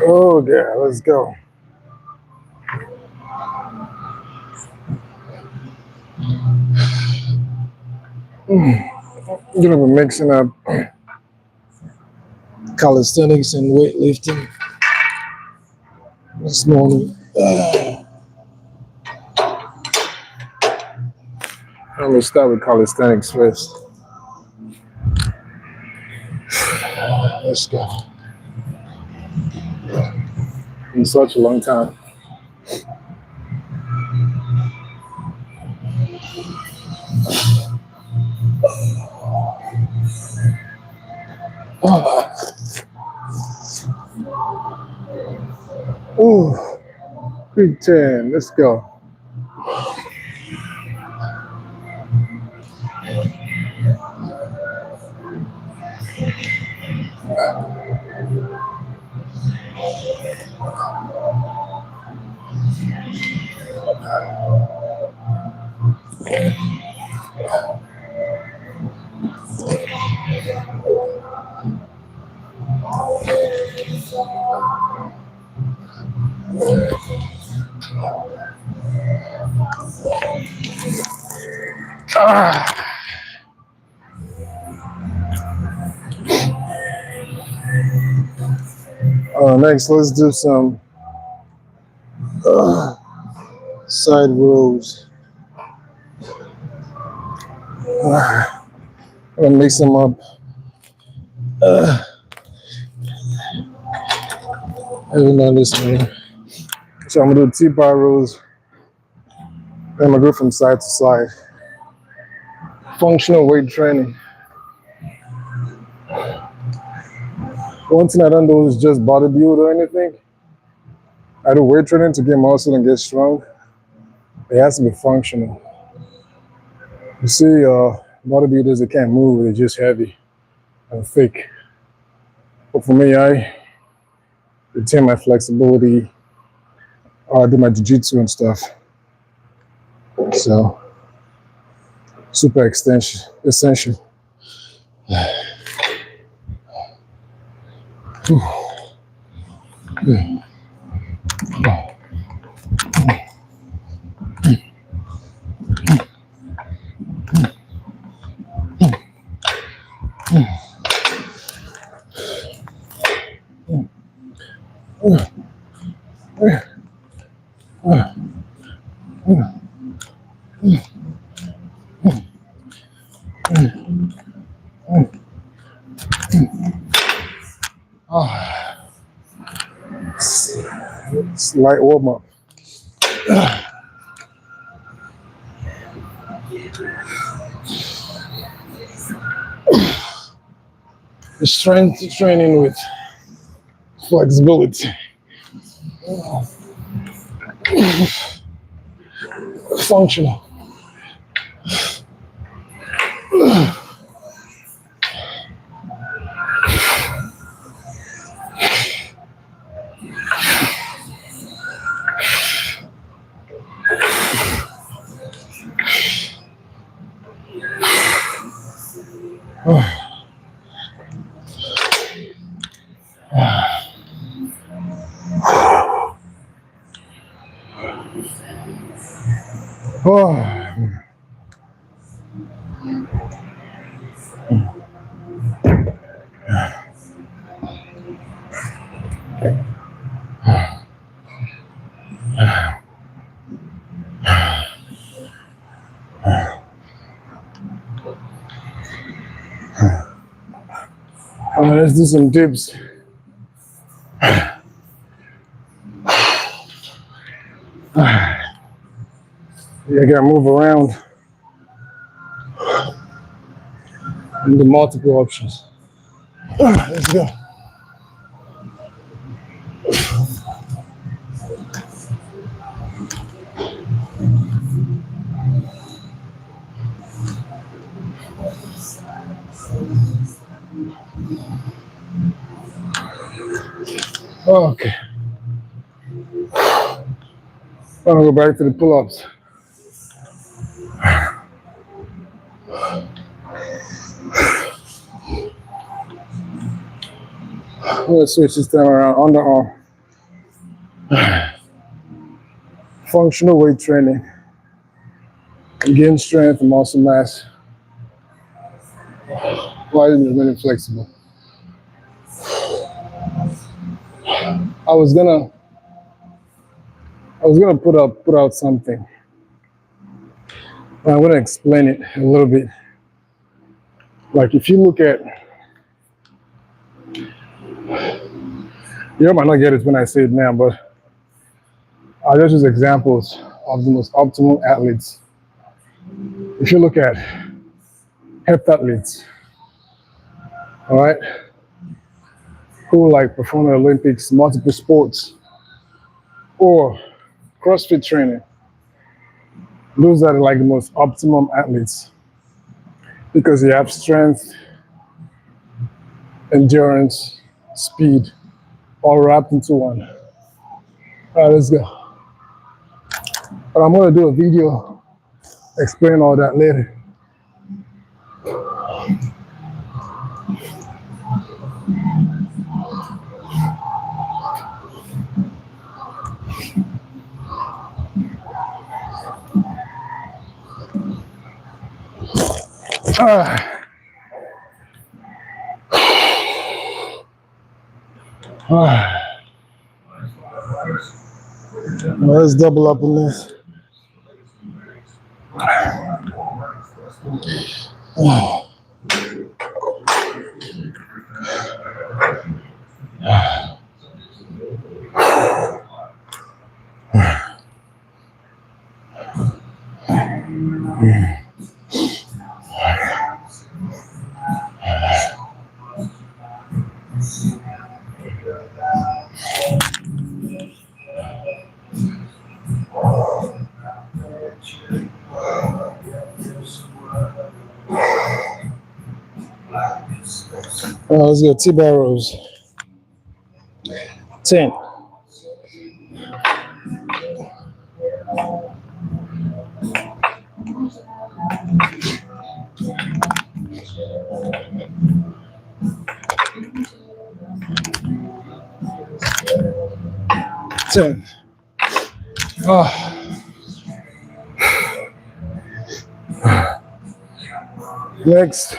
Oh yeah, let's go. I'm gonna be mixing up calisthenics and weightlifting this morning. I'm gonna start with calisthenics first. Let's go. In such a long time. Ooh, big 10. Let's go. Next, let's do some side rows. I'm gonna mix them up. Every now and this one. So I'm gonna do T-bar rows. Then I'm gonna go from side to side. Functional weight training. One thing I don't do is just bodybuild or anything. I do weight training to get muscle and get strong. It has to be functional. You see, bodybuilders, they can't move, they're just heavy and fake. But for me, I retain my flexibility. I do my jiu-jitsu and stuff. So, super essential. It's light warm up. The strength training with flexibility. Functional. Let's do some dips. You gotta move around and the multiple options. Let's go. Okay. I'm gonna go back to the pull-ups. I'm gonna switch this thing around. Underarm. Functional weight training. Gain strength and muscle mass. While remaining flexible. I was gonna put out something. I'm gonna explain it a little bit. Like if you look at, you might not get it when I say it now, but I'll just use examples of the most optimal athletes. If you look at heptathletes, all right, who like perform in the Olympics, multiple sports, or CrossFit training, those are like the most optimum athletes because you have strength, endurance, speed, all wrapped into one. All right, let's go. But I'm gonna do a video explain all that later. Let's double up on this. Let's go T-bar rows. 10. Next.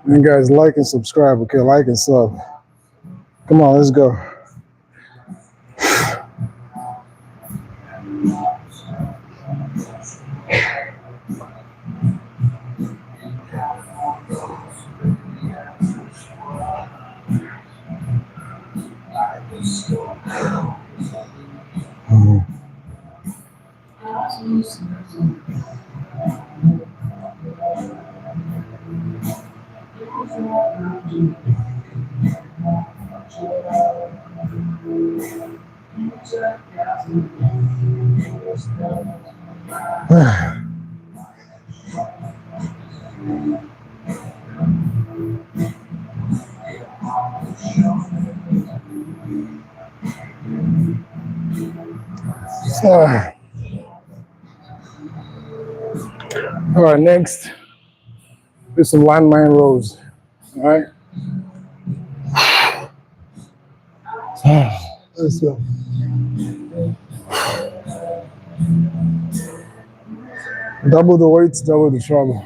And guys, like and subscribe, okay? Like and sub. Come on, let's go. All right, next is some landmine rows. All right. Let's go. Double the weights, double the trouble.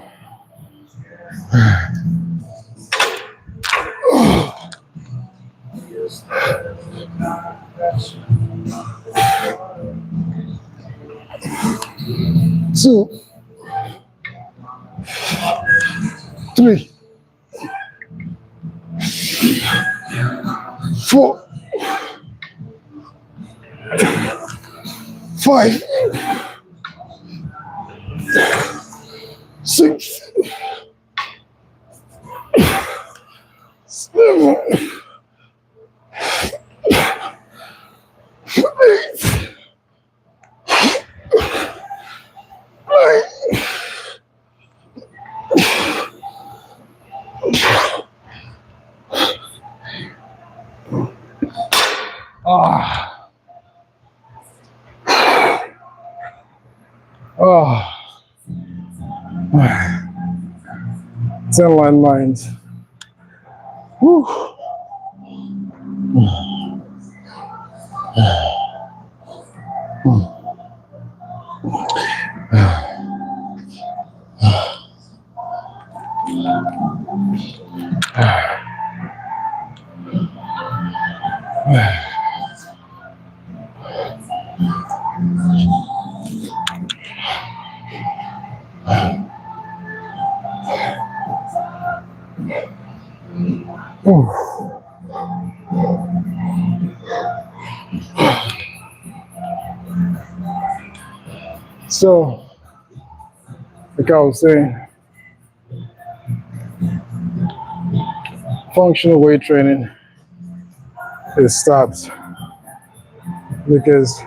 Two, 3, 4, 5, 6, 7, 8, 9. Oh, 10 landmines. Whew. So, like I was saying, functional weight training, it stops because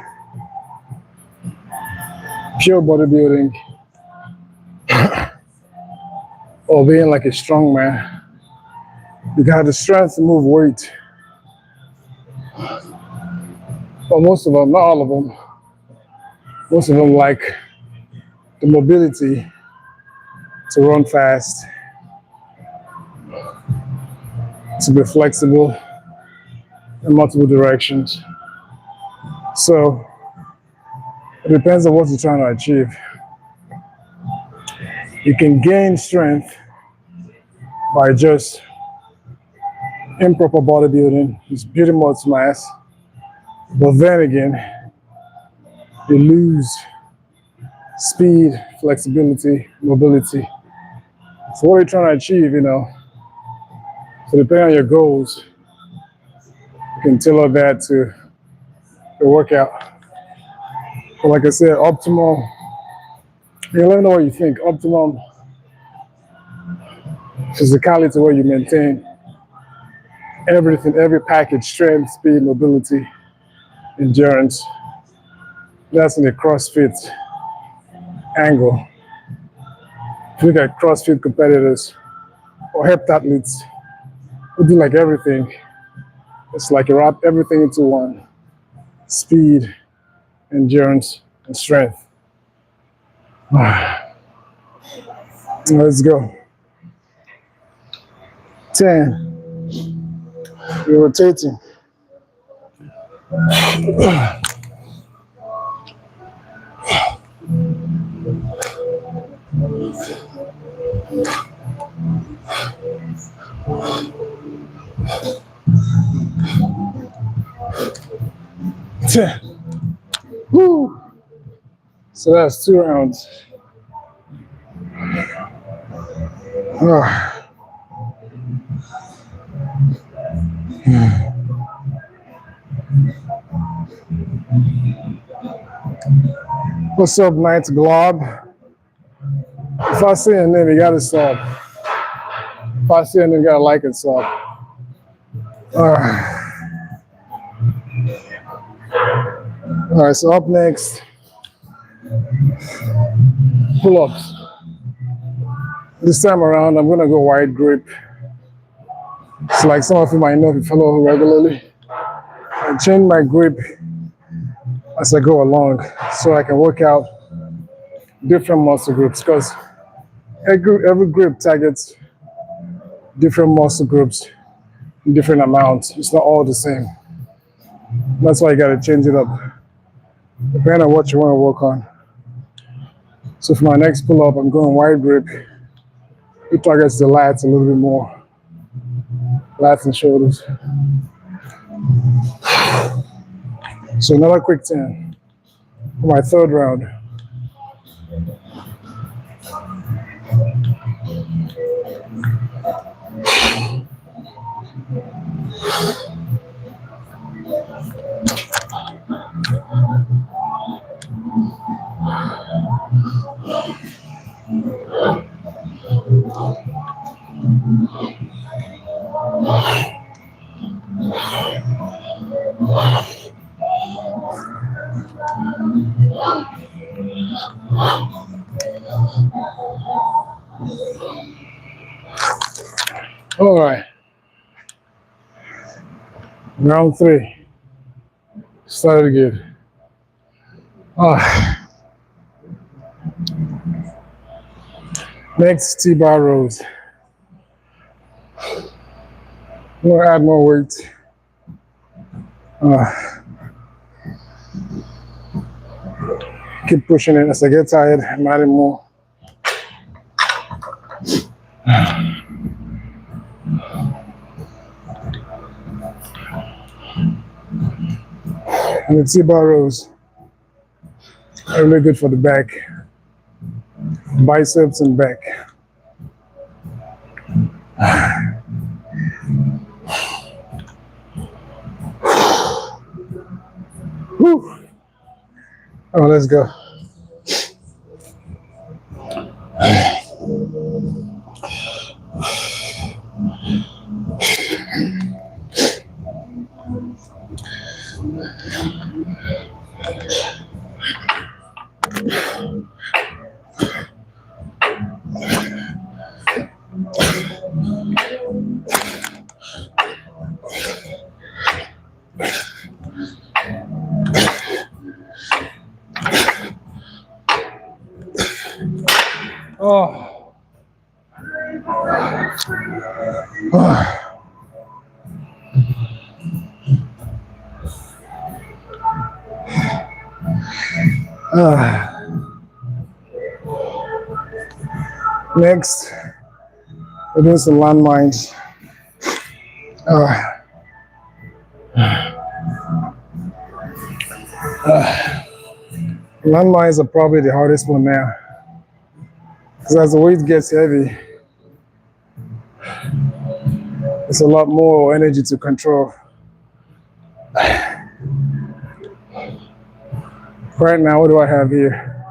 pure bodybuilding or being like a strong man, you got the strength to move weight. But most of them, not all of them, most of them like the mobility to run fast, to be flexible in multiple directions. So it depends on what you're trying to achieve. You can gain strength by just improper bodybuilding, just building muscle mass, but then again, you lose speed, flexibility, mobility. So what are you trying to achieve, So depending on your goals, you can tailor that to the workout. But like I said, optimal, let me know what you think. Optimum physicality where you maintain everything, every package, strength, speed, mobility, endurance. That's in the CrossFit angle. If you look at CrossFit competitors or heptathletes, who do like everything. It's like you wrap everything into one: speed, endurance, and strength. Let's go. 10. You're rotating. Woo. So that's 2 rounds. What's up, Knights Glob? If I see your name, you gotta sub. If I see your name, you gotta like and sub. All right, so up next, pull-ups. This time around, I'm gonna go wide grip. It's like some of you might know if you follow regularly. I change my grip as I go along so I can work out different muscle groups because every grip targets different muscle groups in different amounts. It's not all the same. That's why you gotta change it up depending on what you want to work on. So for my next pull-up, I'm going wide grip. It targets the lats a little bit more. Lats and shoulders. So another quick 10 for my third round. All right. Round 3. Started good. Next, T-bar rows. I'm gonna add more weight. Keep pushing it as I get tired. I'm adding more. And the T-bar rows are really good for the back, biceps and back. Whew. Oh, let's go. Oh. Next, we're doing some landmines. Landmines are probably the hardest one now, because as the weight gets heavy, it's a lot more energy to control. Right now, what do I have here?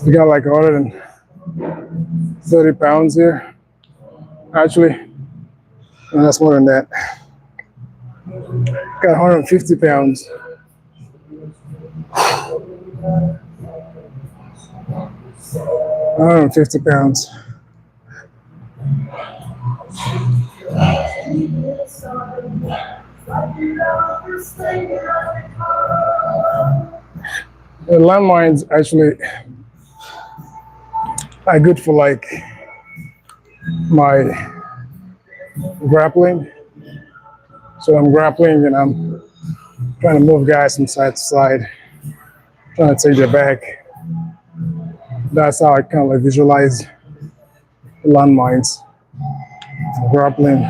We got like 130 pounds here. Actually, no, that's more than that. Got 150 pounds. 150 pounds. The landmines actually are good for like my grappling. So I'm grappling and I'm trying to move guys from side to side, trying to take their back. That's how I kind of like visualize the landmines, grappling.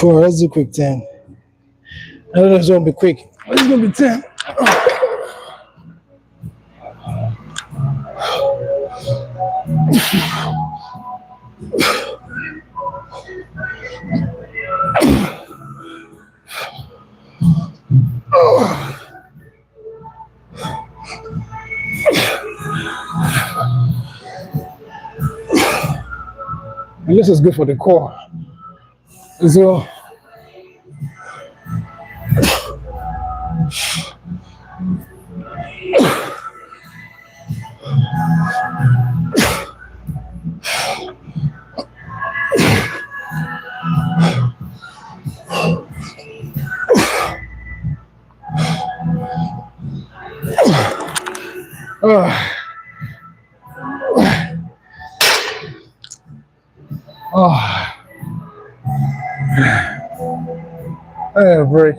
Well, let's do quick 10. I know it's gonna be quick. It's gonna be 10. And this is good for the core. So break.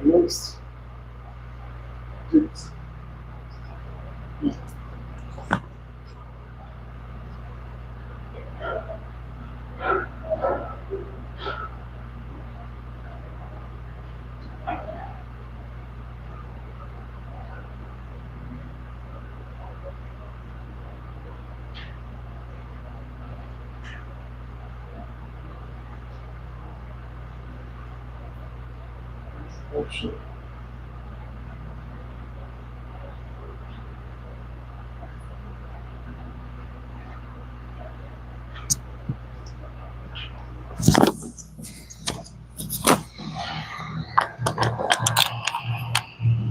Next,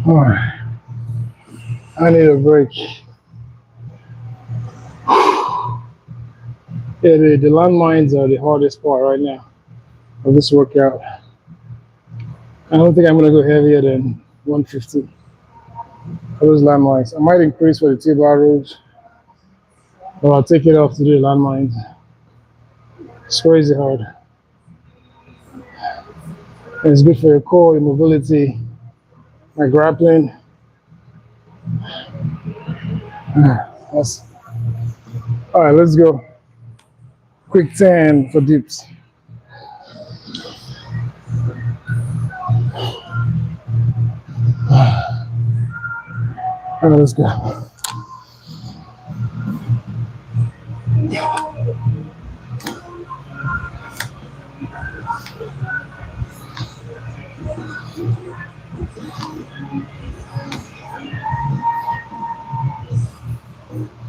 All right. I need a break. Yeah, the landmines are the hardest part right now of this workout. I don't think I'm gonna go heavier than 150 for those landmines. I might increase for the T-bar rows, but I'll take it off to do the landmines. It's crazy hard. And it's good for your core, your mobility, my grappling. That's, all right, let's go. Quick 10 for dips. All right, let's go.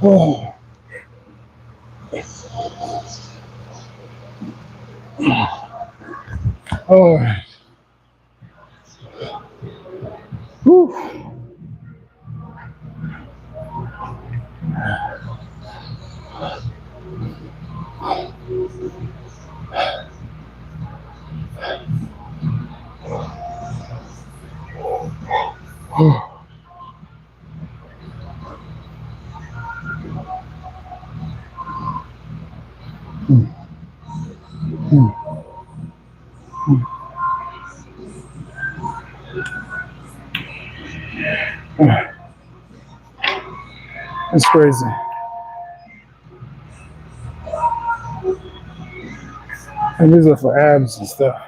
Oh. All right. Whew. It's crazy. And these are for abs and stuff.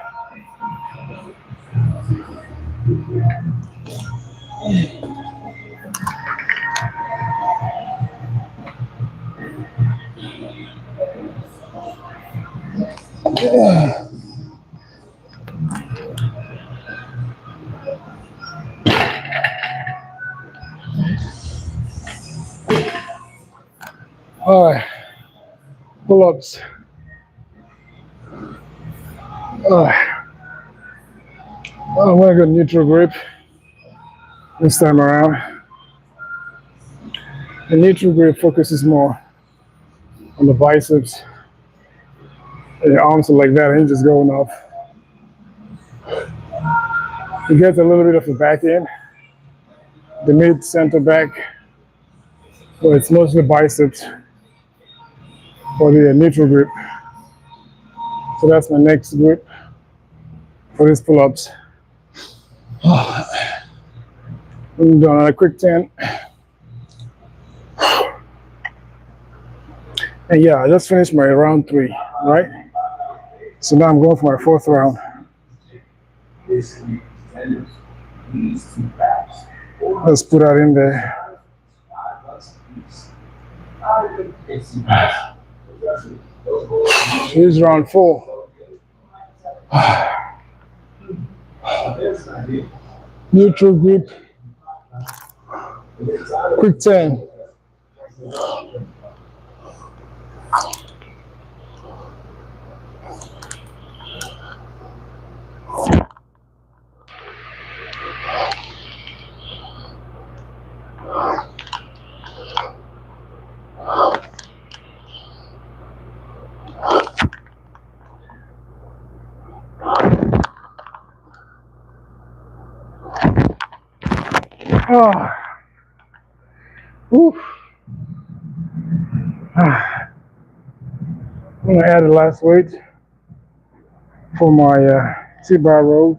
All right, pull-ups. I'm gonna go neutral grip this time around. The neutral grip focuses more on the biceps. And your arms are like that, and just going up. You get a little bit of the back end, the mid center back, but it's mostly biceps for the neutral grip. So that's my next grip for these pull-ups. I'm doing a quick 10. And yeah, I just finished my round 3, right? So now I'm going for my 4th round. Let's put that in there. Here's round 4. Neutral grip. Quick 10. Oh. Oof. I'm gonna add the last weight for my T-bar rows.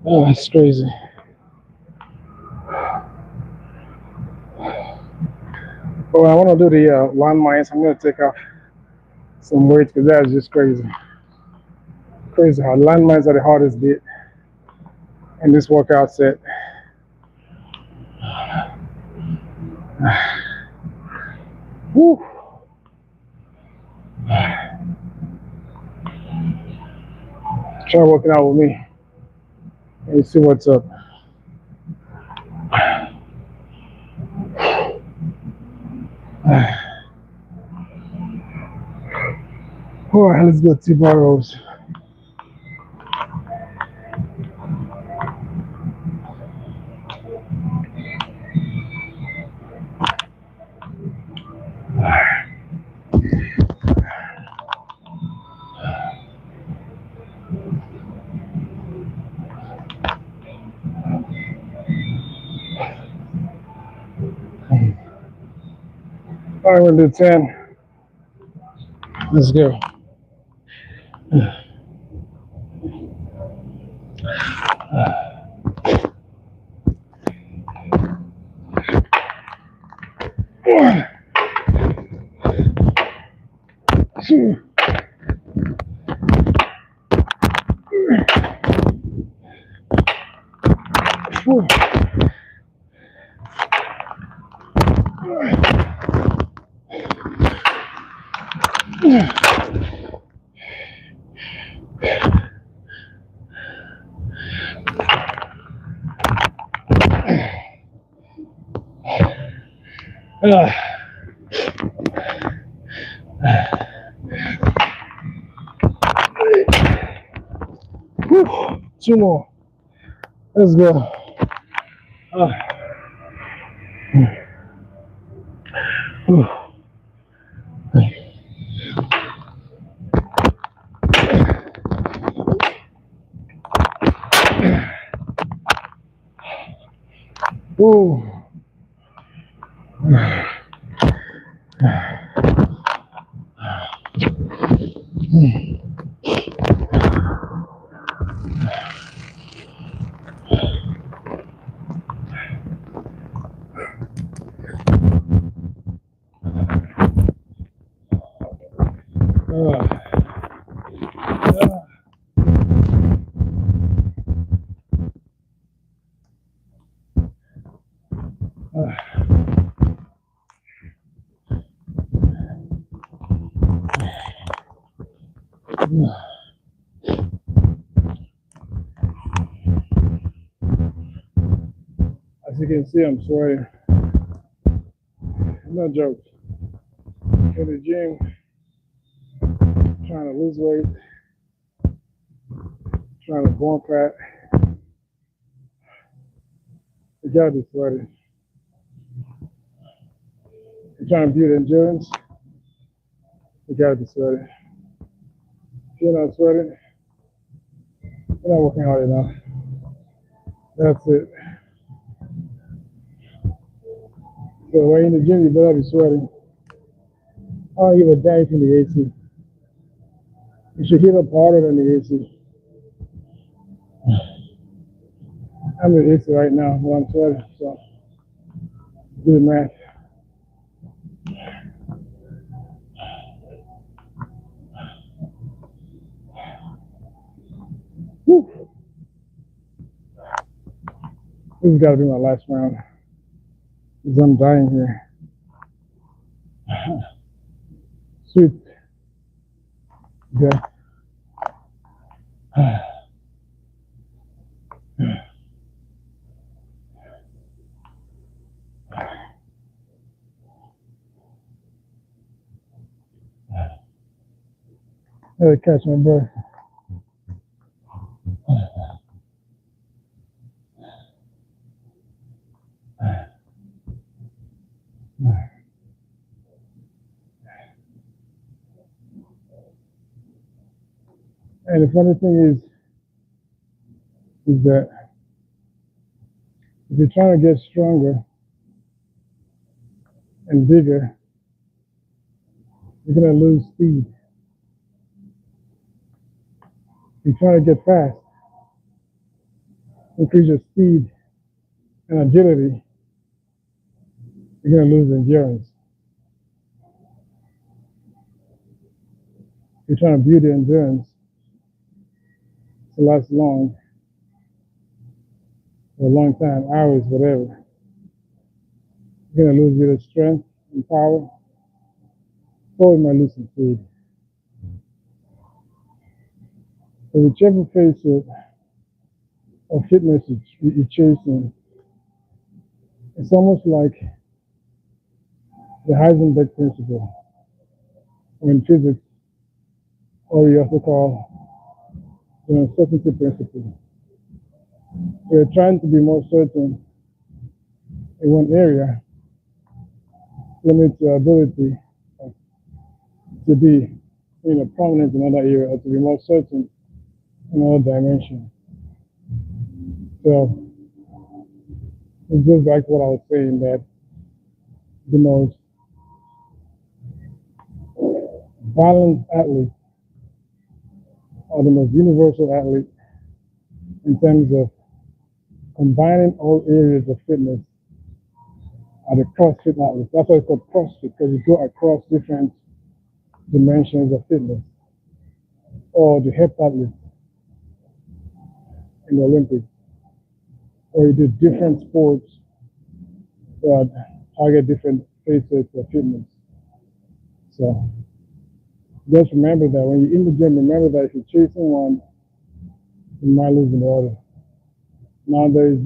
Oh, that's crazy. But when I want to do the landmines, I'm going to take off some weight because that is just crazy. Crazy how landmines are the hardest bit in this workout set. Woo. Try working out with me and see what's up. All right, let's go 2 bar rows. All right, we're gonna do 10. Let's go. One, two, 4. Whew. 2 more. Let's go. Ooh. As you can see, I'm sweating. No jokes. In the gym, trying to lose weight, trying to bump fat. You gotta be sweating. You're trying to build endurance. You gotta be sweating. If you're not sweating, you're not working hard enough. That's it. So when you're in the gym, you better be sweating. I don't give a damn from the AC. You should hit up harder than the AC. I'm in the AC right now while I'm sweating, so do the math. Whew. This has got to be my last round because I'm dying here. Sweet. Okay. I gotta catch my breath. And the funny thing is that if you're trying to get stronger and bigger, you're gonna lose speed. If you're trying to get fast, increase your speed and agility, you're going to lose endurance. You're trying to build the endurance to last long, for a long time, hours, whatever. You're going to lose your strength and power, or you might lose some speed. So whichever phase of fitness you're chasing, it's almost like the Heisenberg principle, or in physics, or we also call the uncertainty principle. We're trying to be more certain in one area, limits your ability to be prominent in another area, or to be more certain in another dimension. So it goes back to what I was saying, that the most balanced athlete, or the most universal athlete in terms of combining all areas of fitness, are the CrossFit athletes. That's why it's called CrossFit, because you go across different dimensions of fitness. Or the heptathletes in the Olympics, or you do different sports that target different facets of fitness. So just remember that when you're in the gym, remember that if you're chasing one, you might lose the other. Now there's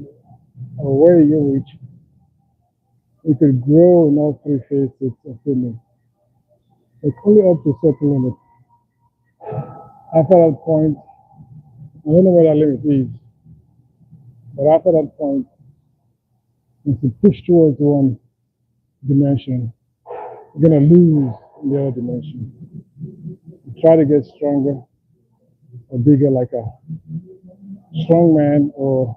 a way in which you could grow in all three facets of fitness. It's only up to a certain limit. After that point, I don't know where that limit is, but after that point, if you push towards one dimension, you're going to lose in the other dimension. You try to get stronger or bigger, like a strong man or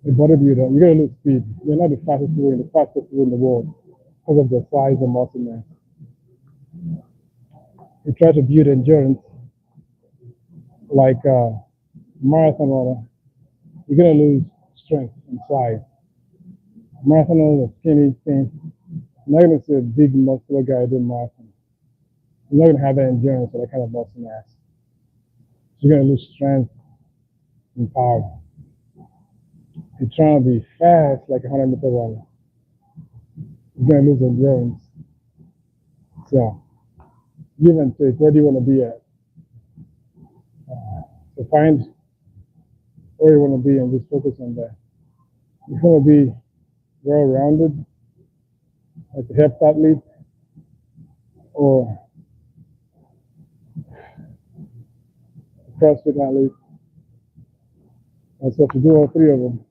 a bodybuilder, you're going to lose speed. You're not the fastest people in the world because of their size and muscle mass. You try to build endurance like a marathon runner, you're going to lose strength and size. Marathon runners are skinny, thin. You're not going to see a big muscular guy doing marathon. You're not going to have that endurance or that kind of muscle mass. So you're going to lose strength and power. You're trying to be fast like a 100-meter runner, you're going to lose endurance. So give and take. Where do you want to be at? So find where you want to be and just focus on that. You want to be well-rounded, like a heptathlete, or a CrossFit athlete. And so to do all three of them,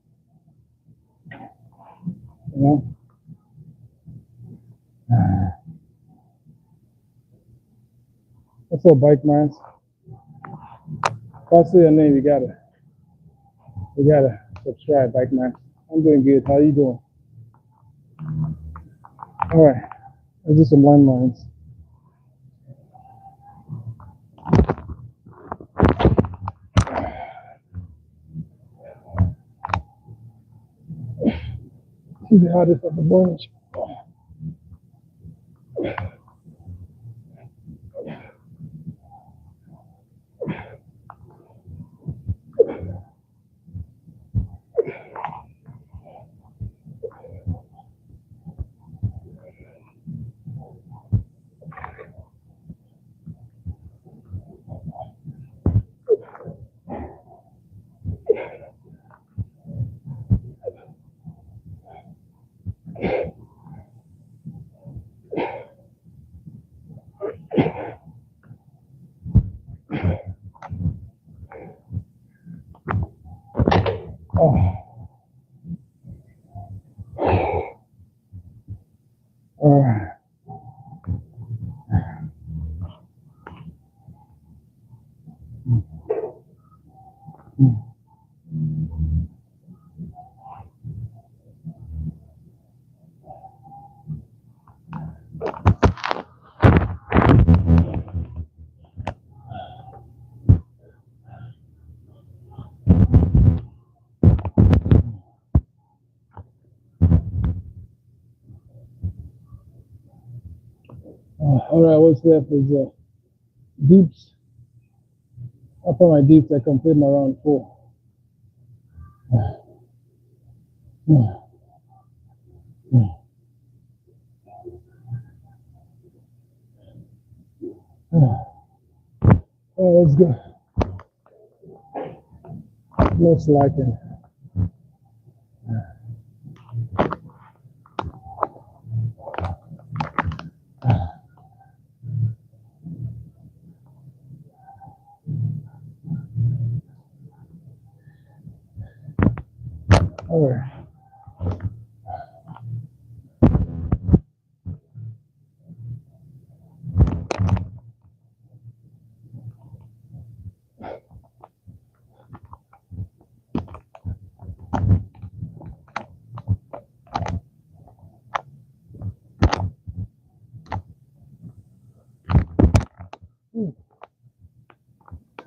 you know. What's up, bike man? If I see your name, you gotta subscribe, bike man. I'm doing good. How you doing? All right, let's do some landmines. See the hardest of the bunch. Oh. All right. All right, what's left is deeps. After my deeps, I complete my round 4. Oh, let's go. No slacking. All right.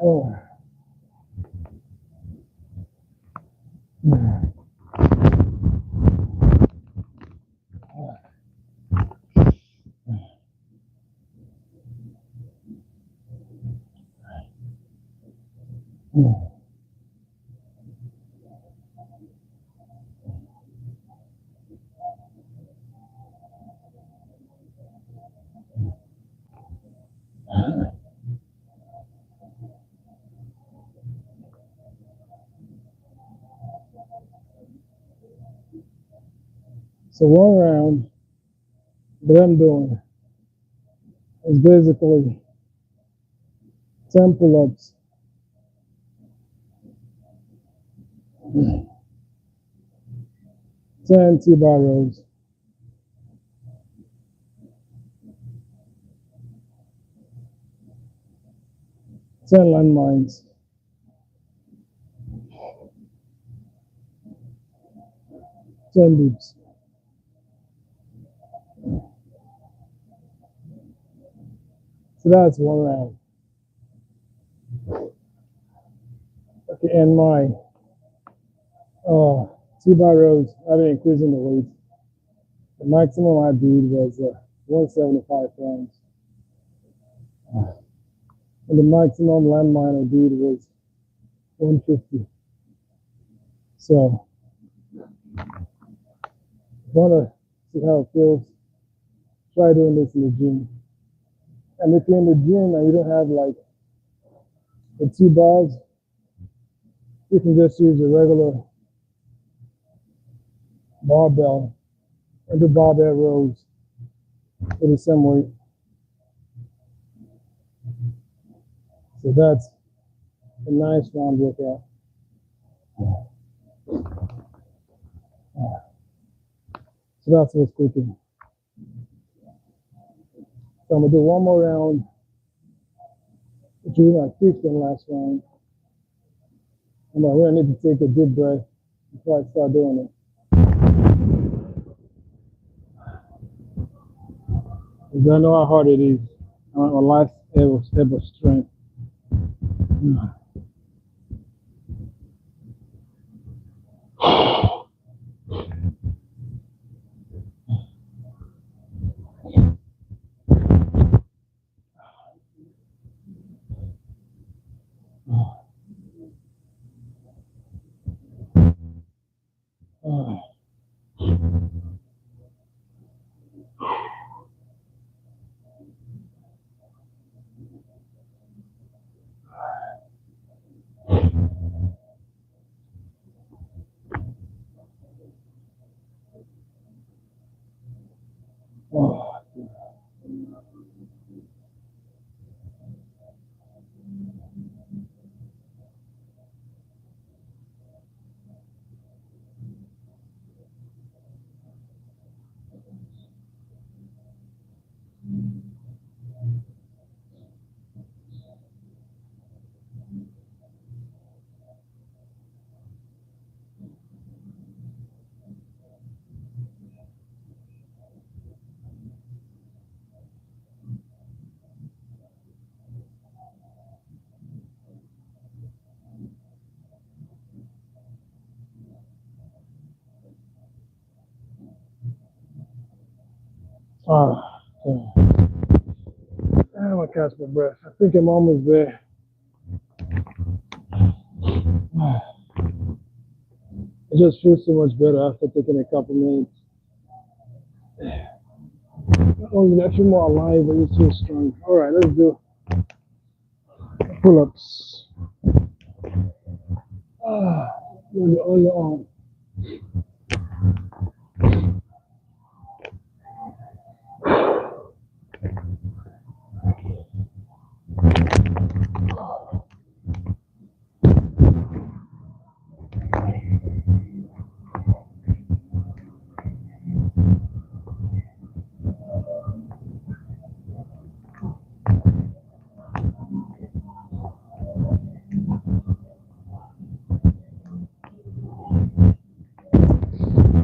Oh. So one round that I'm doing is basically 10 pull-ups, 10 T-bar rows, 10 landmines, 10 dips. So that's one round. Okay, and my T-bar rows, I've been increasing the weight. The maximum I did was 175 pounds. And the maximum landmine I did was 150. So, if you want to see how it feels, try doing this in the gym. And if you're in the gym and you don't have like the T-bars, you can just use a regular barbell and do barbell rows with the same weight. So that's a nice round workout. So that's what's cooking. So I'm gonna do one more round, which is my 5th and last round. And I really need to take a deep breath before I start doing it. Because I know how hard it is. My last ever strength. Oh. Ah. catch my breath. I think I'm almost there. It just feels so much better after taking a couple minutes. Only a few more alive, but you feel strong. All right, let's do pull-ups. On your arm.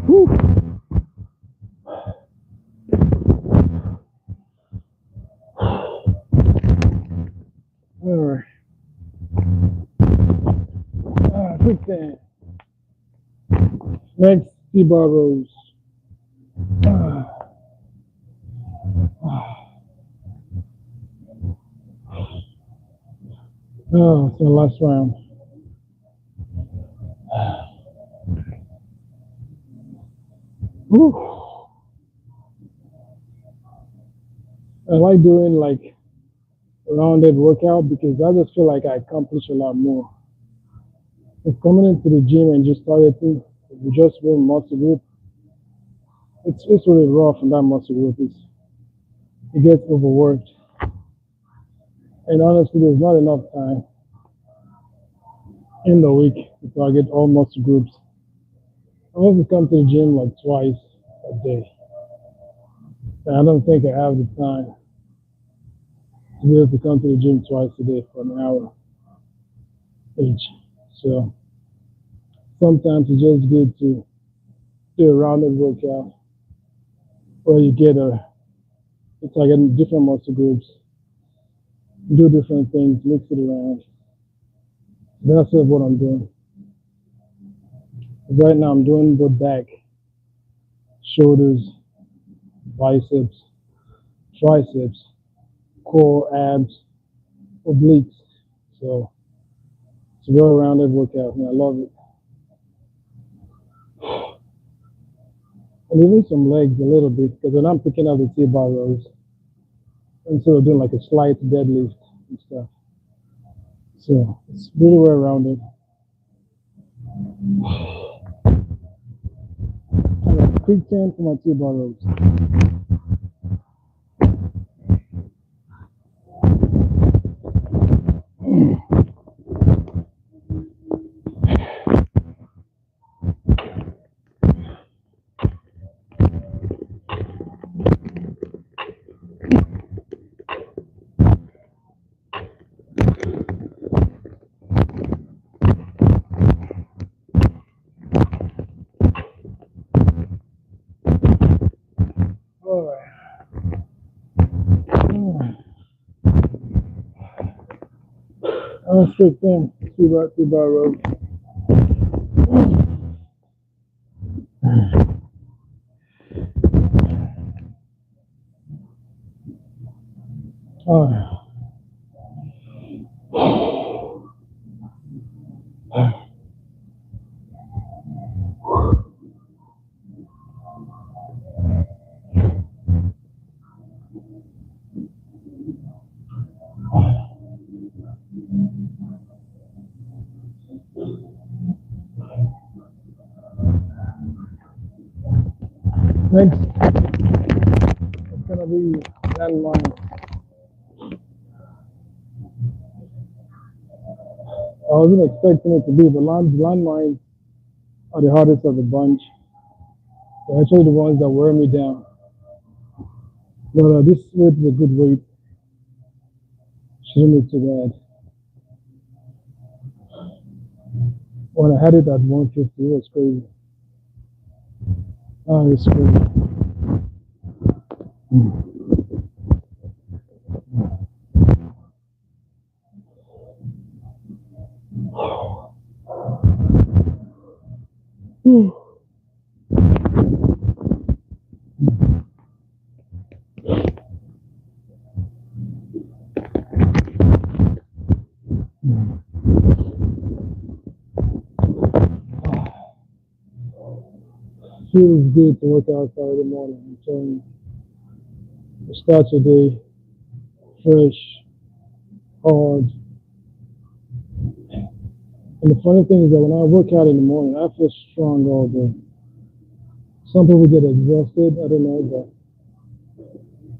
Whew. All right. Quick thing. Next, T-bar rows. Oh, it's the last round. Whew. I like doing like rounded workout because I just feel like I accomplish a lot more. If coming into the gym and just targeting just one muscle group, it's really rough on that muscle group. It gets overworked. And honestly, there's not enough time in the week to target all muscle groups. I have to come to the gym like twice a day. And I don't think I have the time to be able to come to the gym twice a day for an hour each. So sometimes it's just good to do a rounded workout where you get it's like in different muscle groups, do different things, mix it around. That's what I'm doing. Right now I'm doing the back, shoulders, biceps, triceps, core, abs, obliques. So it's a well-rounded workout and I love it. And even some legs a little bit because when I'm picking up the T-bar rows, I'm sort of doing like a slight deadlift and stuff. So it's really well-rounded. All right, quick 10 for my T-bar rows. All right. I'm straight 10, T-bar rows. All right. Next, it's gonna be landmine. I wasn't expecting it to be, but landmines are the hardest of the bunch. They're actually the ones that wear me down. But this weight is a good weight. Shouldn't be too bad. When I had it at 150, it was crazy. Oh, it's crazy. feels good to work out Saturday morning. I'm telling you, it starts your day fresh, hard. And the funny thing is that when I work out in the morning, I feel strong all day. Some people get exhausted. I don't know, but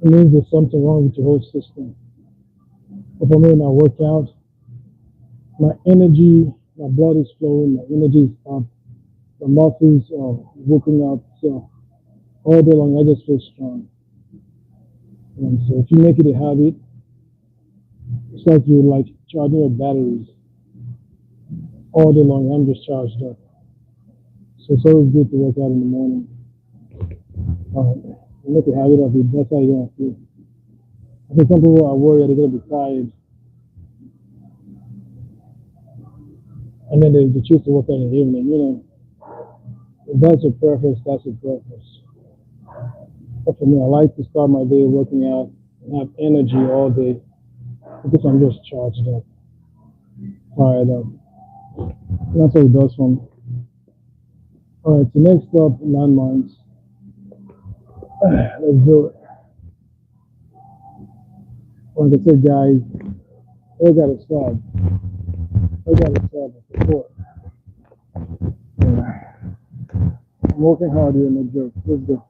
it means there's something wrong with your whole system. But for me, when I work out, my energy, my blood is flowing, my energy is up, my muscles are working out. So all day long, I just feel strong. And so if you make it a habit, it's like you're like charging your batteries all day long. I'm just charged up. So it's always good to work out in the morning. Make a habit of it. That's how you're gonna feel. I think some people are worried they're gonna be tired, and then they choose to work out in the evening. You know, if that's your preference. That's your preference. But for me, I like to start my day working out and have energy all day because I'm just charged up, fired up. And that's what it does for me. All right, so next up, landmines. Let's do it. Like I said, guys, we gotta start. We gotta start with support. Yeah. I'm working hard here, no joke. Let's go.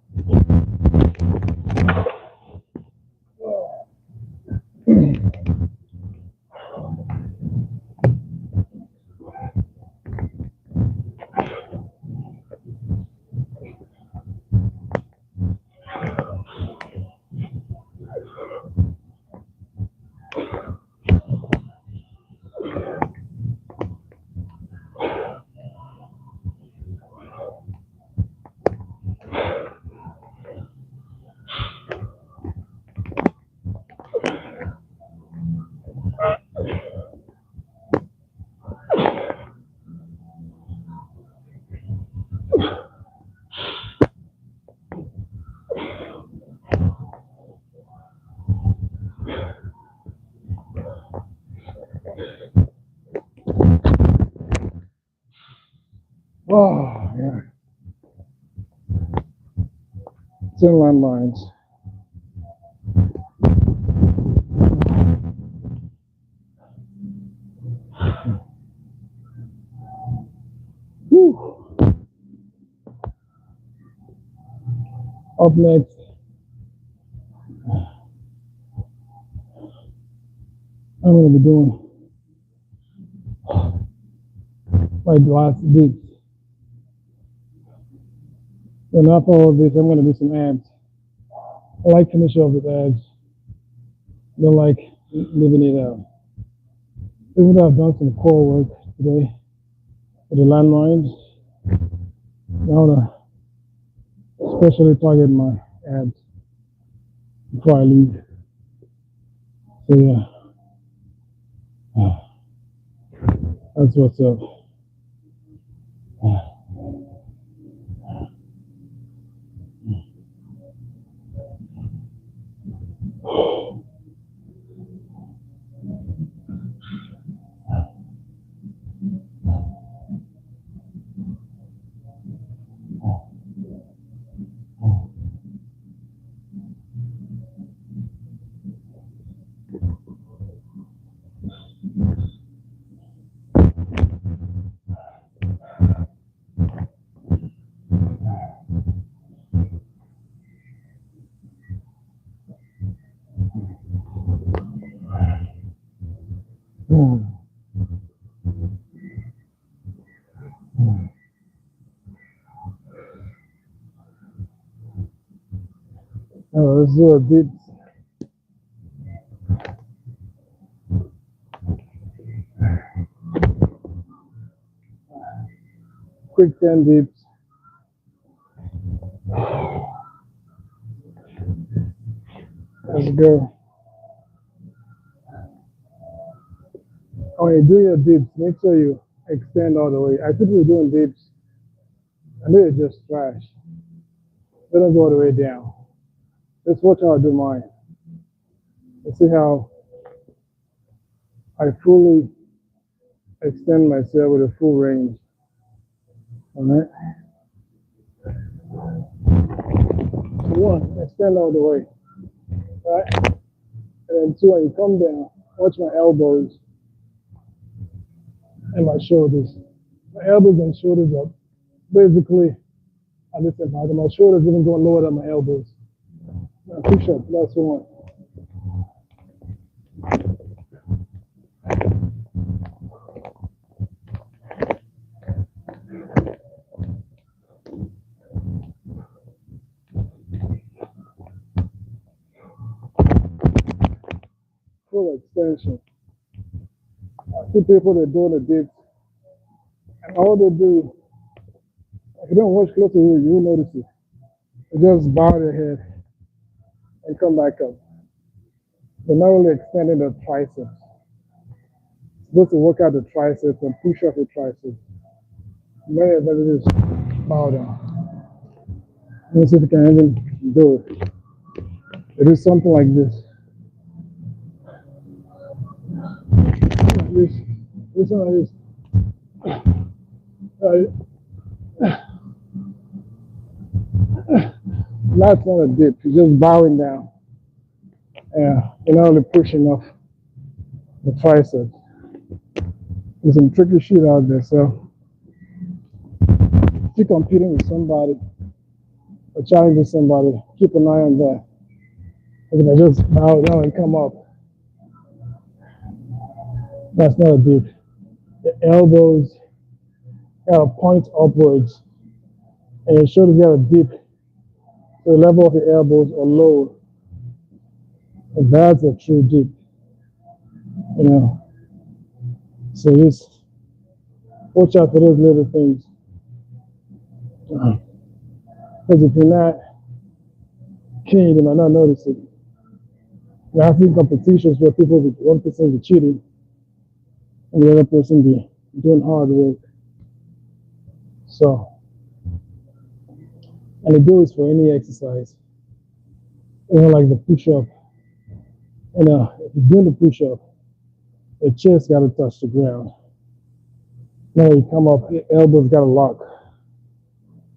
Oh, yeah. 10 landmines. Whew. Up next, I'm going to be doing my last dips. And after all this, I'm going to do some abs. I like finishing off with abs. I don't like leaving it out. Even though I've done some core work today for the landmines, I want to especially target my abs before I leave. So yeah, that's what's up. Let's do a bit. Quick 10 dips. Let's go. When you do your dips, make sure you extend all the way. I see people doing dips and they're just trash. They don't go all the way down. Let's watch how I do mine. Let's see how I fully extend myself with a full range. All right. one, extend all the way, right? And then two, when you come down, watch my elbows and my shoulders. My elbows and shoulders are basically at this height. My shoulders even going lower than my elbows. Now push up, that's one. Full extension. I see people that do the dips, and all they do, if you don't watch closely, you'll notice it. They just bow their head and come back up. They're not only extending the triceps. It's supposed to work out the triceps and push up the triceps. Many of them just bow down. Let me see if you can even do it. It is something like this. This, this one like this. That's not a dip. You're just bowing down. Yeah, you're not only pushing off the triceps. There's some tricky shit out there. So if you're competing with somebody or challenging somebody, keep an eye on that. If I just bow down and come up, that's not a dip. The elbows gotta point upwards, and your shoulders gotta dip to the level of your elbows or lower. And that's a true dip. You know. So just watch out for those little things. Because if you're not keen, you might not notice it. I've seen competitions where people, one person be cheating and the other person be doing hard work. So, and it goes for any exercise. Like the push-up. If you're doing the push-up, the chest got to touch the ground. Now you come up, your elbows got to lock.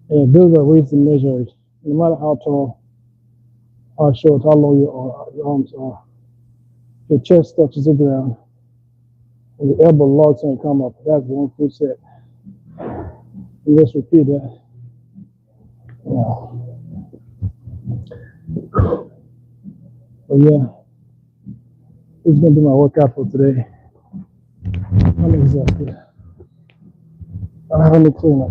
And those are ways to measure it. No matter how tall, how short, how long your arms are. Your chest touches the ground. And the elbow locks and come up. That's one full set. And just repeat that. Yeah. But yeah, this is gonna be my workout for today. I'm exhausted. I have to clean up.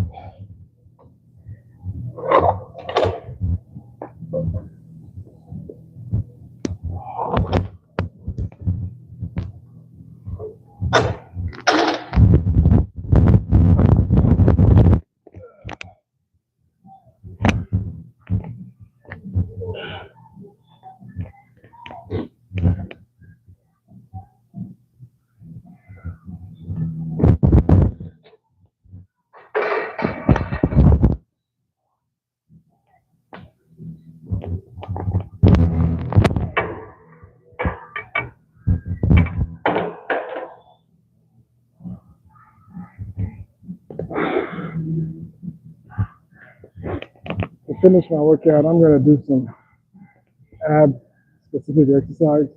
To finish my workout, I'm gonna do some ab specific exercise,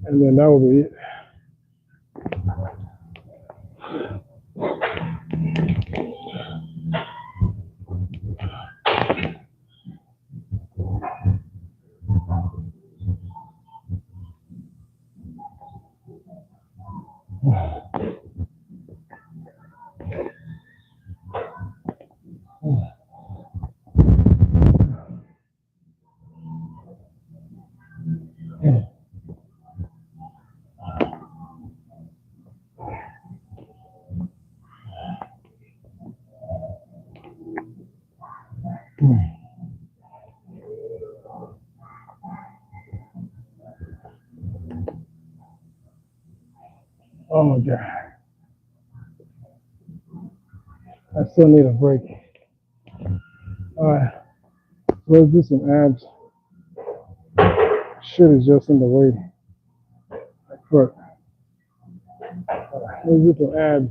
and then that will be it. Oh my god, I still need a break. All right, let's do some abs. Shit is just in the way. But let's do some abs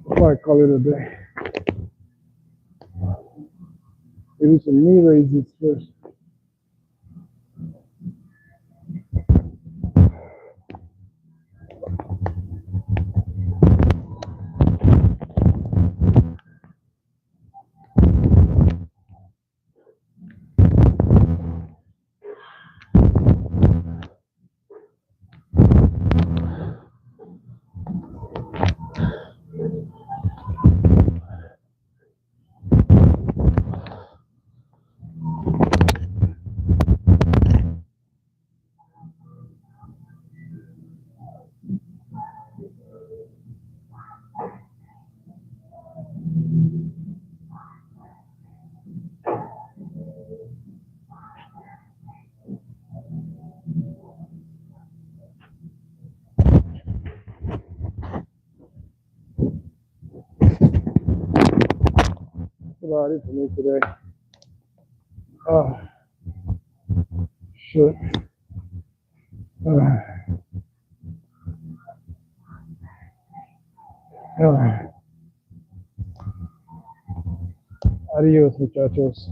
before I call it a day. do some knee raises first. That's about it for me today. Oh, shit. Adios, muchachos.